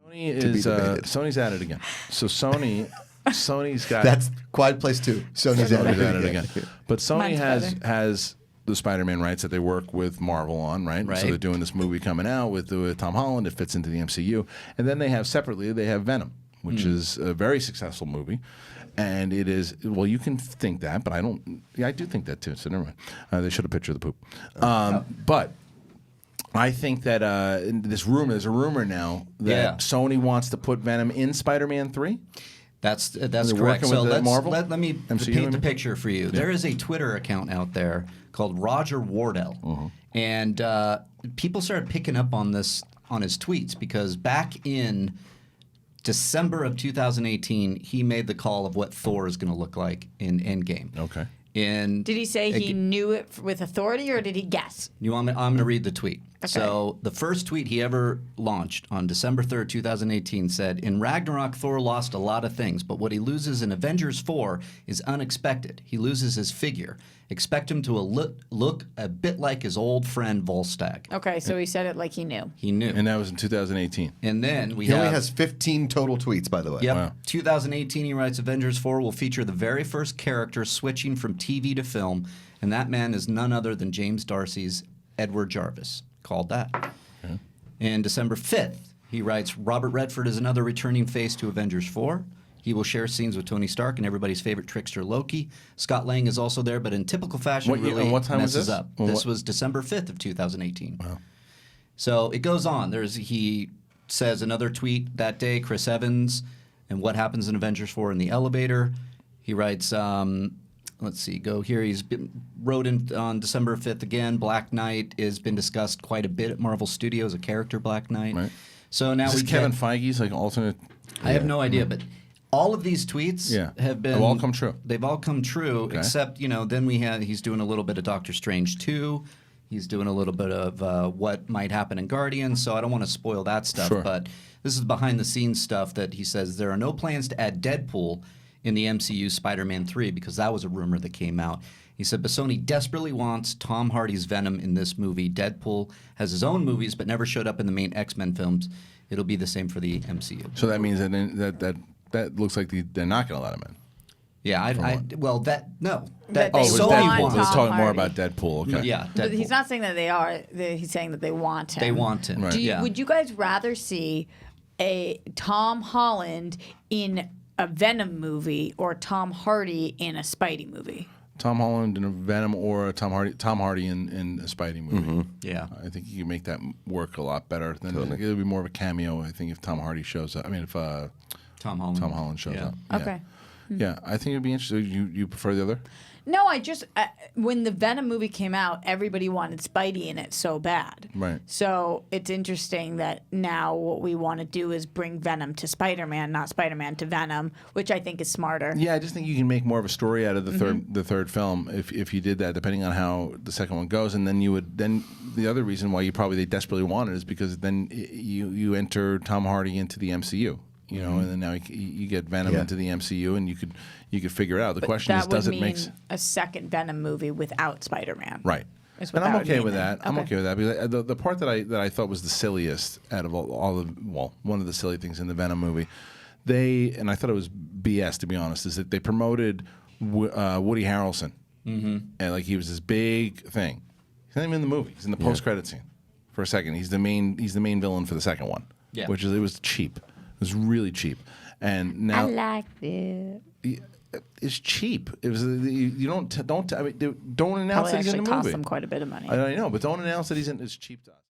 Sony is Sony's at it again. So Sony's got That's Quiet Place 2. Sony's at it again. But Sony Mine's has the Spider-Man rights that they work with Marvel on, right? So they're doing this movie coming out with Tom Holland. It fits into the MCU. And then they have separately, they have Venom, which is a very successful movie. And it is, well, you can think that, but I don't, I do think that too, so never mind. They showed a picture of the poop. But I think that there's a rumor now that Sony wants to put Venom in Spider-Man 3. That's They're correct. working So with Marvel? let me MCU, paint the picture for you. There is a Twitter account out there called Roger Wardell, and people started picking up on this on his tweets because back in December of 2018, he made the call of what Thor is going to look like in Endgame. Okay. Did he say he knew it with authority, or did he guess? I'm going to read the tweet. Okay. So the first tweet he ever launched on December 3rd, 2018 said, "In Ragnarok, Thor lost a lot of things, but what he loses in Avengers 4 is unexpected. He loses his figure. Expect him to look a bit like his old friend Volstagg." Okay, so he said it like he knew. He knew. And that was in 2018. And then He only has 15 total tweets, by the way. Yep. Wow. 2018, he writes, Avengers 4 will feature the very first character switching from TV to film, and that man is none other than James Darcy's Edward Jarvis. Called that. Okay. And December 5th, he writes, Robert Redford is another returning face to Avengers 4. He will share scenes with Tony Stark and everybody's favorite trickster Loki. Scott Lang is also there, but in typical fashion, really what time messes was this? up. Well, This was December 5th of 2018. Wow. So it goes on. He says another tweet that day, Chris Evans, and what happens in Avengers 4 in the elevator. He writes, let's see, go here. Wrote in on December 5th again, Black Knight has been discussed quite a bit at Marvel Studios, a character Black Knight. Right. So now Is we this Kevin Feige's like alternate? I have no idea, but all of these tweets have been... Have all come true. They've all come true, Okay. except, then he's doing a little bit of Doctor Strange 2. He's doing a little bit of what might happen in Guardians, so I don't want to spoil that stuff. Sure. But this is behind-the-scenes stuff that he says there are no plans to add Deadpool in the MCU Spider-Man 3 because that was a rumor that came out. He said, but Sony desperately wants Tom Hardy's Venom in this movie. Deadpool has his own movies but never showed up in the main X-Men films. It'll be the same for the MCU. So that means that looks like they're not going to let him in. Yeah, That it they was want Deadpool. Tom Let's talk more Hardy. about Deadpool. Okay. Yeah, But Deadpool. he's not saying that they are. He's saying that they want him. They want him. Right. Would you guys rather see a Tom Holland in a Venom movie or Tom Hardy in a Spidey movie? Tom Holland in a Venom or Tom Hardy in a Spidey movie. Yeah. I think you can make that work a lot better. It'll be more of a cameo, I think, if Tom Hardy shows up. I mean, if Tom Holland shows Yeah. up. Okay. Yeah, I think it'd be interesting. You prefer the other? No, I just when the Venom movie came out, everybody wanted Spidey in it so bad. Right. So it's interesting that now what we want to do is bring Venom to Spider-Man, not Spider-Man to Venom, which I think is smarter. Yeah, I just think you can make more of a story out of the third film if you did that, depending on how the second one goes, and then the other reason why they desperately want it is because then you enter Tom Hardy into the MCU. And then now you get Venom into the MCU, and you could figure it out. The question is, does it make a second Venom movie without Spider-Man? right? And I'm okay with that. I'm okay with that because the part that I thought was the silliest out of one of the silly things in the Venom movie, and I thought it was BS to be honest, is that they promoted Woody Harrelson, and like he was this big thing. He's not even in the movie. He's in the post-credit scene for a second. He's the main villain for the second one, which is it was cheap. It was really cheap, and now I like it. It's cheap. It was you don't announce Probably that he's in actually the cost movie. them quite a bit of money. I know, but don't announce that he's in. It's cheap to us.